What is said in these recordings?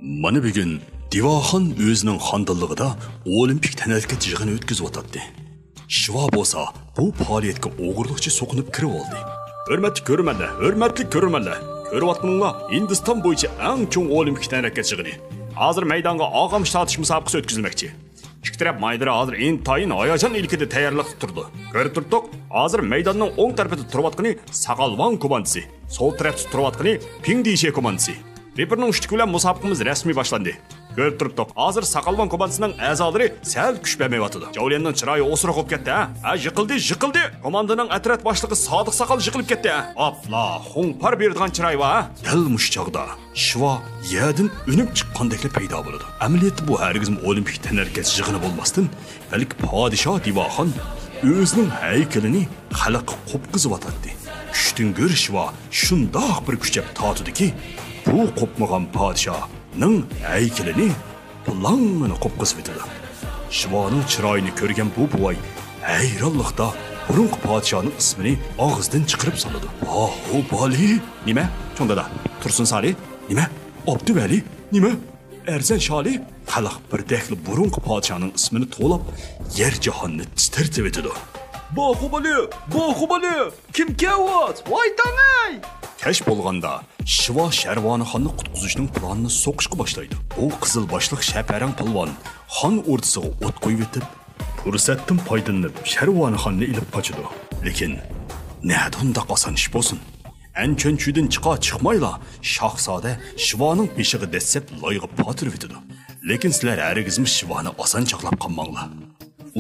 Mana bugun Divoxon o'zining xonadonligida olimpik tanalkat yig'ini o'tkazib o'tadi. Shivo bo'lsa, bu faoliyatga o'g'irlikcha so'qinib kirib oldi. Hurmatli ko'rmanlar. Ko'ryapsizlar, Hindiston bo'yicha eng chong olimpik tanalkat yig'ini. Hozir maydonga og'am shatish musobaqasi o'tkazilmoqchi. İki taraf maydara hozir intayin hayajon ilkida tayyorlik turdi. Ko'rib turdik, hozir maydonning o'ng tarafida turayotgani Saqalvon komandasi, sol tarafda turayotgani Pingdishe komandasi. Reperning ushtik bilan musobaqamiz rasmiy boshlandi. Ko'rib turibdik, hozir Saqalvon komandasining a'zolari sal kuch bermayotdi. Javliyanning chiroyi o'sroq bo'lib ketdi. Yiqildi. Komandaning atrat boshlig'i Sodiq Saqal yiqilib ketdi. Afla, xunpar berdigan chiroy va dal mushchog'da Shivo yerdan o'nib chiqqandek paydo bo'ladi. Amaliyotda bu hargiz olimpik tanarkat yig'ini bo'lmasdan, balki podshoh Divoxon o'zining haykalini xalqqa qo'pqizib o'tadi. Kuchdan ko'ra Shivo shundoq bir kuchab tortdiki, bu qo'pmagan podshohning haykalini plangini qo'pqizib o'tadi. Shivoning chiroyini ko'rgan bu buvoy hayronlikda burungi podshohning ismini og'izdan chiqarib soladi. Bahubali. Nima? Cho'ngdada. Tursun Sali. Nima? Abduvali. Nima? Erzan Sholi. Xalq birdakli burungi podshohning ismini to'lab yer jahonni titirtib o'tadi. Bahubali. Kim keldi? Voy tangay! Kesh bo'lganda Shivo Sharvonixonni qutqizishning planini so'qishga boshlaydi. U qizil boshliq Shaparang polvon xon o'rtasiga o't qo'yib o'tib, fursatdan foydalanib Sharvonixonni ilib qochadi. Lekin nada undaq oson ish bo'lsin. Anchonchudan chiqmayla Shohzoda Shivoning beshiga dessab loyiga potirib o'tadi. Lekin sizlar hargizmi Shivoni oson chaqlab qolmanglar.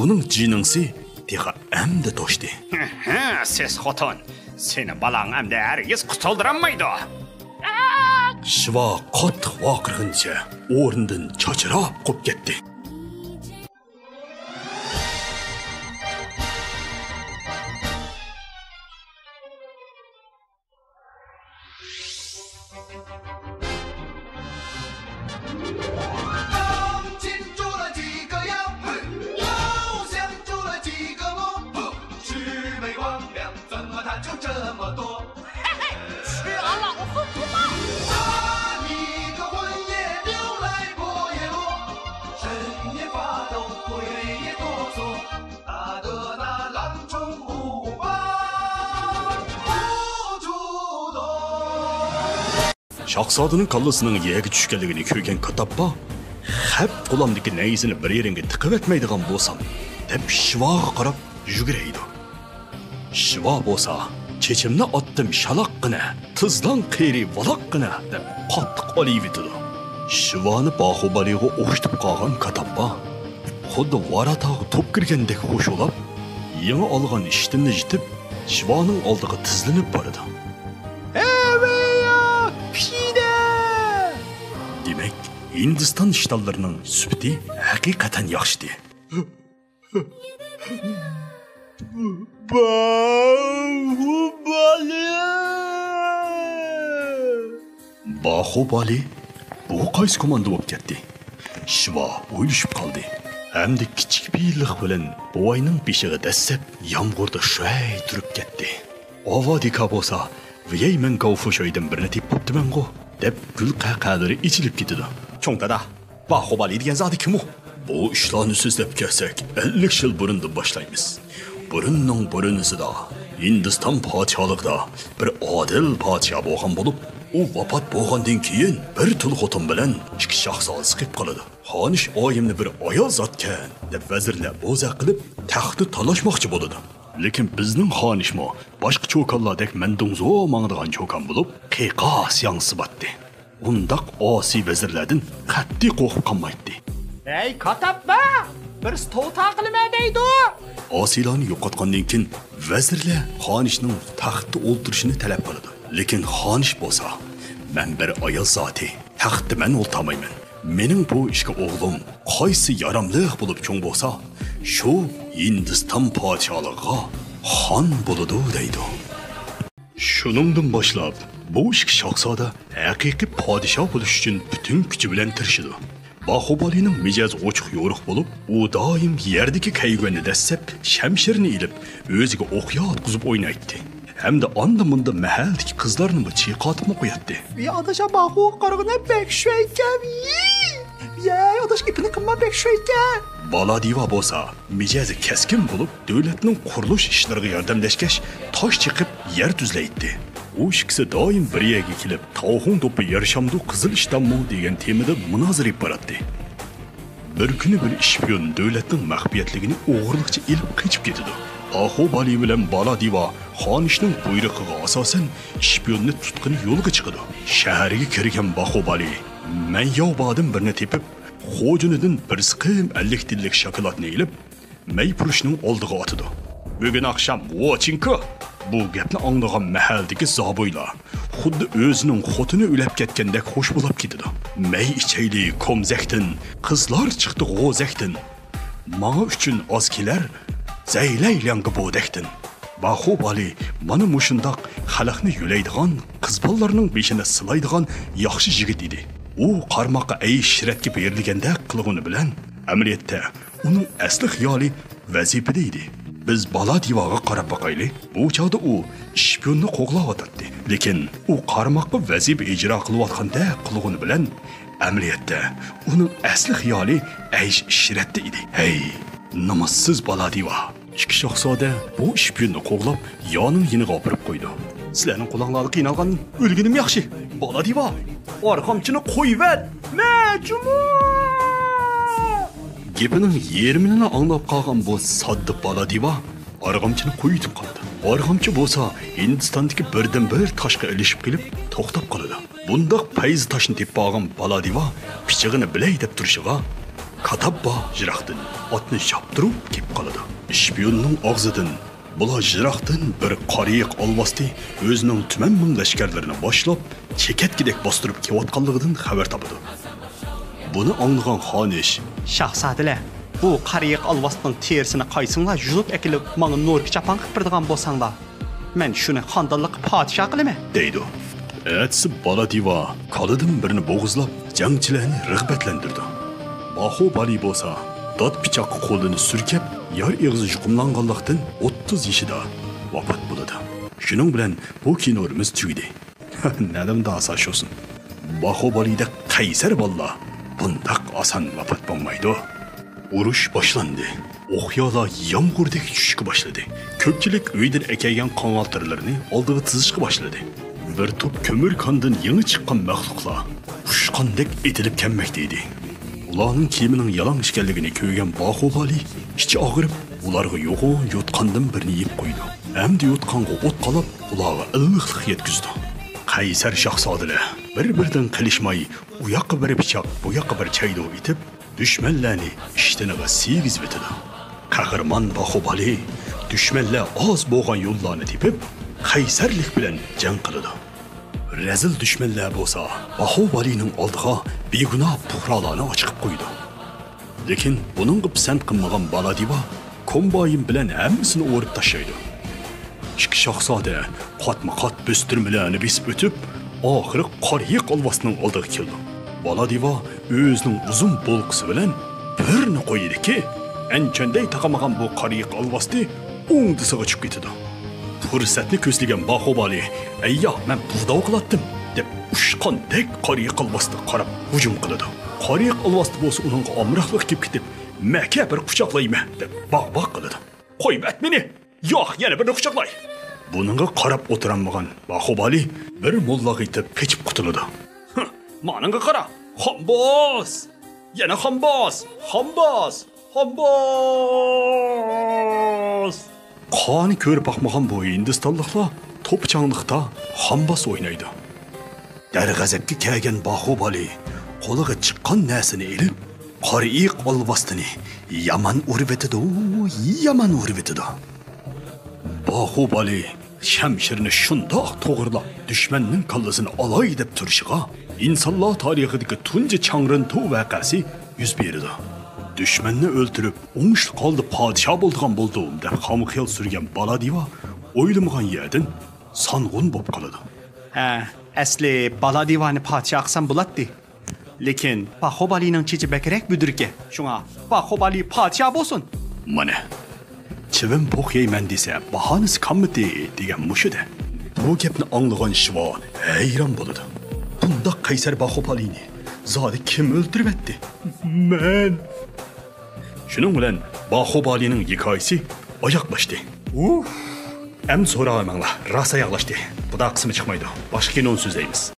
Uning jiningsi tiqa amda to'shdi. Siz xotin, seni balang amda hargiz qutuldiranmaydi. Shivo qattiq voqirg'incha o'rnidan chochirab qolib ketdi. Shohzodaning kallasining yerga tushganligini ko'rgan Katappa, "Xap qo'limdagi nayzini bir yerimga tiqib etmaydigan bo'lsam" deb Shivoga qarab yuguraydi. Shivo bo'lsa, "Chechimni otdim shaloqqina, tizlan qiyri valoqqina" deb qattiq oliyvitdi. Shivoni Bahubaliga o'xshatib qolgan Katappa, xuddi varatog' to'p kirgandek xo'sholab, yangi olgan ishtinni yitib, Shivoning oldiga tizlanib boradi. Demek, Hindiston shtatlarining sufati haqiqatan yaxshi. Bahubali bu qaysi komanda bo'lib ketdi? Shivo o'ylashib qoldi. Hamda kichik birlik bilan buvayning beshiga dassab, yomg'irda shoy turib ketdi. Avadika bo'lsa, "Vey men gavfushoydan birini tepibdiman-ku" deb gul qaqalari ichilib ketdi. Cho'ngdada, Bahubali degan zot kim u? Bu ishlarni so'zlab kelsak, 50 yil burundan boshlaymiz. Burunning burunisida Hindiston podshohligida bir odil podshoh bo'lgan bo'lib, u vafot bo'lgandan keyin bir tul xotin bilan ikki shahzoda siqib qoladi. Xonish oyimni bir ayol zotkan deb vazirlar bo'za qilib taxtni talashmoqchi bo'ladi. Lekin bizning xonishmo boshqa cho'konlardek mandungzo mangdigan cho'kon bo'lib, qiqos yangsibotdi. Undaq osiy vazirlardan qattiq qo'rqib qolmaydi. "Ey Katappa, bir stol taqilma deydi." Osiylarni yo'qotgandan keyin vazirlar xonishning taxtda o'ltirishini talab qiladi. Lekin xonish bo'lsa, "Men bir ayol zoti, taxtda men o'ltirmayman. Mening bu ishga o'g'lim qaysi yaramliq bo'lib cho'ng bo'lsa, shu Hindiston podshohligiga xon bo'ladi" deydi. Shuningdan boshlab bu ikki shahzoda haqiqiy podshoh bo'lish uchun butun kuchi bilan tirishadi. Bahubalining mijozi ochiq yo'riq bo'lib, u doim yerdagi kayg'ani dassab, shamshirni ilib, o'ziga o'q yotqizib o'ynaydi. hem de anda munda mahalldeki kızlarını mı çiğqatıp mı koyatdı. Ya adaşa bahu qarğına bek şöykəm. Ya adaş ipini qımma bek şöykəm. Bala diva bolsa, mijazi keskin bulup devletinin kuruluş işleriga yordamlashgach tosh chiqib yer tuzlaydi. U ikkisi doim bir yerga kelib, tavxun to'pi yarashamdu qizil ishdanmi degan temada munozara olib boradi. Bir kuni bir ishpiyon devletning maxfiyatligini o'g'irlikcha ilib qochib ketadi. Bahubali bilan Bala diva xonishning buyrug'iga asosan ishpiyonni tutqini yo'lga chiqadi. Shaharga kirgan Bahubali Mayyobadan birni tepib, xo'junidan bir siqim 50 tillik shokoladni ilib, Maypurishning oldiga otadi. Bugun akşam Wachinko bu gapni anglagan mahaldagi zoboylar xuddi o'zining xotini o'lib ketgandek xush bo'lib ketadi. May ichayli komzakdan, qizlar chiqdi g'o'zakdan. Menga uchun oz kelar zaylaylangi bo'dakdan. Bahubali mana mushundoq xalqni yo'laydigan, qiz bolalarning beshini silaydigan yaxshi yigit edi. U qarmoqqa ayshratga berilganda qilg'uni bilan amaliyotda uning asli xiyoli vazifada edi. Biz Bala divaga qarab boqaylik. Bu chog'da u ishpiyonni qo'g'layotdi. Lekin u qarmoqqa vazifa ijro qilayotganda qilg'uni bilan amaliyotda uning asli xiyoli aysh-ishratda edi. Hey, namossiz Bala diva. Ikki shahzoda bu ishpiyonni qo'g'lab yoning yiniga olib qo'ydi. Sizlarning quloqlaringiz qiynalgan o'lginim yaxshi. Bala diva, orqamchini qo'yvat. Majmu! Gepining yerminini anglab qolgan bu sodda Bala diva orqamchini qo'yitib qoldi. Orqamchi bo'lsa Hindistondagi birdan-bir toshga ilishib kelib to'xtab qoladi. Bundaq payz toshni tepib olgan Bala diva pichig'ini bilay deb turishiga katabba jiroqdan otni choptirib kelib qoladi. Ishpiyonning og'zidan bular jiroqdan bir qariq olmasdi o'zining tuman ming lashkarlarini boshlab chekatkidek bostirib kelayotganligidan xabar topadi. Buni anglagan xonish, Şahzadilar, bu qariq alvasning terisini qaysinglar yuzib akilib, menga no'rga chapan qilib birdigan bo'lsanglar, men shuni xondanlik podshoh qilaman, deydi. Atsi Bala diva qolidan birini bo'g'izlab, jangchilarni rag'batlantirdi. Bahubali bo'lsa, dod pichoqqa qo'lini surkab, yer eg'izi yuqumlanganlikdan 30 yoshida vafot bo'ladi. Shuning bilan bu kinoimiz tugadi. Nadamda asos olsun. Bahubalida qaysar balla bundaq oson vafot bo'lmaydi. Urush boshlandi. O'qyolar yomg'irdak tushishga boshladi. Ko'pchilik uydan akaygan qonvaltirlarni oldiga tizishga boshladi. Bir to'p ko'mir kondan yangi chiqqan maxluqlar ushqandek etilib kelmoqda edi. Ularning kiyimining yalang ekanligini ko'rgan Bahubali ichi og'rib, ularga yo'g'on yotqandan birini yeb qo'ydi. Hamda yotqanga o't qolib, ularga illiqlik yetkazdi. Qaysar shahzodalar bir-biridan qilishmay, u yoqqa bir pichoq, bu yoqqa bir chaydo etib, dushmanlarni ishtiniga siygizib etdi. Qahramon Bahubali dushmanlar oz bo'lgan yo'llarni tepib, qaysarlik bilan jang qildi. Rezil dushmanlar bo'lsa, Bahubalining oldiga begunoh puhrolarni ochib qo'ydi. Lekin buning pisand qilmagan Bala diva komboyin bilan hammasini o'rib tashlaydi. Ikki shahzoda qatma-qat bo'stirmalarni besib o'tib, oxiri qariq olvasining oldiga keldi. Bala diva o'zining uzun bolqisi bilan birni qo'ydiki, anchanday taqamagan bu qariq olvasni o'ngdisiga chiqib ketdi. Fursatni ko'zlagan Bahubali, "Ayyo, men bug'doq qilatdim" deb ushqandek qariq olvasni qarab hujum qildi. Qariq olvasni bo'lsa uning omroqlik kelib ketib, "Maka bir quchoqlayman" deb baq-baq qildi. "Qo'ybat meni. Yo'q, yana bir quchoqlay." Buningga qarab o'tiranmagan Bahubali bir mollaga yetib qechib qutuldi. "Meningga qara, xonboz! Yana xonboz! Xonboz! Xonboz!" Qoni ko'rib baxmagan bu Hindistonliklar to'pchanglikda xonboz o'ynaydi. Darg'azabga kelgan Bahubali qo'liga chiqqan narsani elib, qariq olvastini yaman urib etdi, yaman urib etdi. Bahubali shamshirni shundoq to'g'irlab, dushmanning kallasini olay deb turishiga insonlar tarixidagi tunji changrintu voqeasi yuz berdi. Dushmanni o'ltirib, o'ngishli qoldi podshoh bo'lgan bo'ldim deb xomxiyol surgan Bala diva o'ylamagan yerdan song'un bo'lib qoladi. Ha, asli Bala divani podshoh qilsam bo'ladi. Lekin Bahubalining chechi bakrak budirki, shunga Bahubali podshoh bo'lsin. Mana chivin po'q yeyman desa, bahonasi qanmidi degan mushuda. bu gapni anglagan Shiva hayron bo'ladi. Bundaq qaysar Bahopalini zodi kim o'ldiribdi? Men. Shuning bilan Bahopalining hikoyasi oyoqlashdi. Em so'raymanlar, rosa oyoqlashdi. Bu da qismi chiqmaydi. Boshqa kinoni so'zlaymiz.